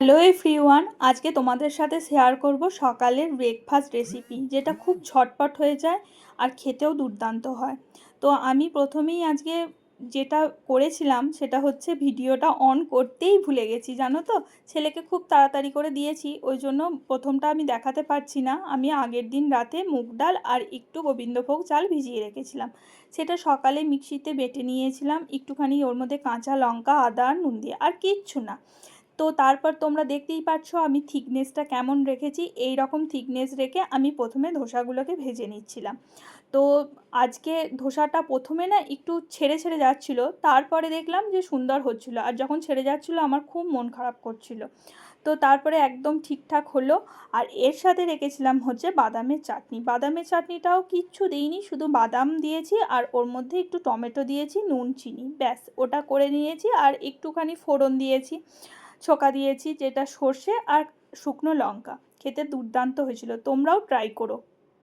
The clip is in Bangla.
হ্যালো এভরিওয়ান, আজকে তোমাদের সাথে শেয়ার করব সকালের ব্রেকফাস্ট রেসিপি, যেটা খুব ঝটপট হয়ে যায় আর খেতেও দুর্দান্ত হয়। তো আমি প্রথমেই আজকে যেটা করেছিলাম সেটা হচ্ছে ভিডিওটা অন করতেই ভুলে গেছি, জানো তো। ছেলেকে খুব তাড়াতাড়ি করে দিয়েছি, ওই জন্য প্রথমটা আমি দেখাতে পারছি না। আমি আগের দিন রাতে মুগ ডাল আর একটু গোবিন্দভোগ চাল ভিজিয়ে রেখেছিলাম, সেটা সকালে মিক্সিতে বেটে নিয়েছিলাম একটুখানি, ওর মধ্যে কাঁচা লঙ্কা আদা আর নুন দিয়ে, আর কিচ্ছু না। তো তারপর তোমরা দেখতেই পাচ্ছ আমি থিকনেসটা কেমন রেখেছি। এই রকম থিকনেস রেখে আমি প্রথমে ধোসাগুলোকে ভেজে নিচ্ছিলাম। তো আজকে ধোসাটা প্রথমে না একটু ছেড়ে ছেড়ে যাচ্ছিলো, তারপরে দেখলাম যে সুন্দর হচ্ছিলো, আর যখন ছেড়ে যাচ্ছিলো আমার খুব মন খারাপ করছিল। তো তারপরে একদম ঠিকঠাক হলো। আর এর সাথে রেখেছিলাম হচ্ছে বাদামের চাটনি। বাদামের চাটনিটাও কিচ্ছু দিইনি, শুধু বাদাম দিয়েছি আর ওর মধ্যে একটু টমেটো দিয়েছি, নুন চিনি, ব্যাস ওটা করে নিয়েছি। আর একটুখানি ফোড়ন দিয়েছি, ছোকা দিয়েছি যেটা সর্ষে আর শুকনো লঙ্কা। খেতে দুর্দান্ত হয়েছিল, তোমরাও ট্রাই করো।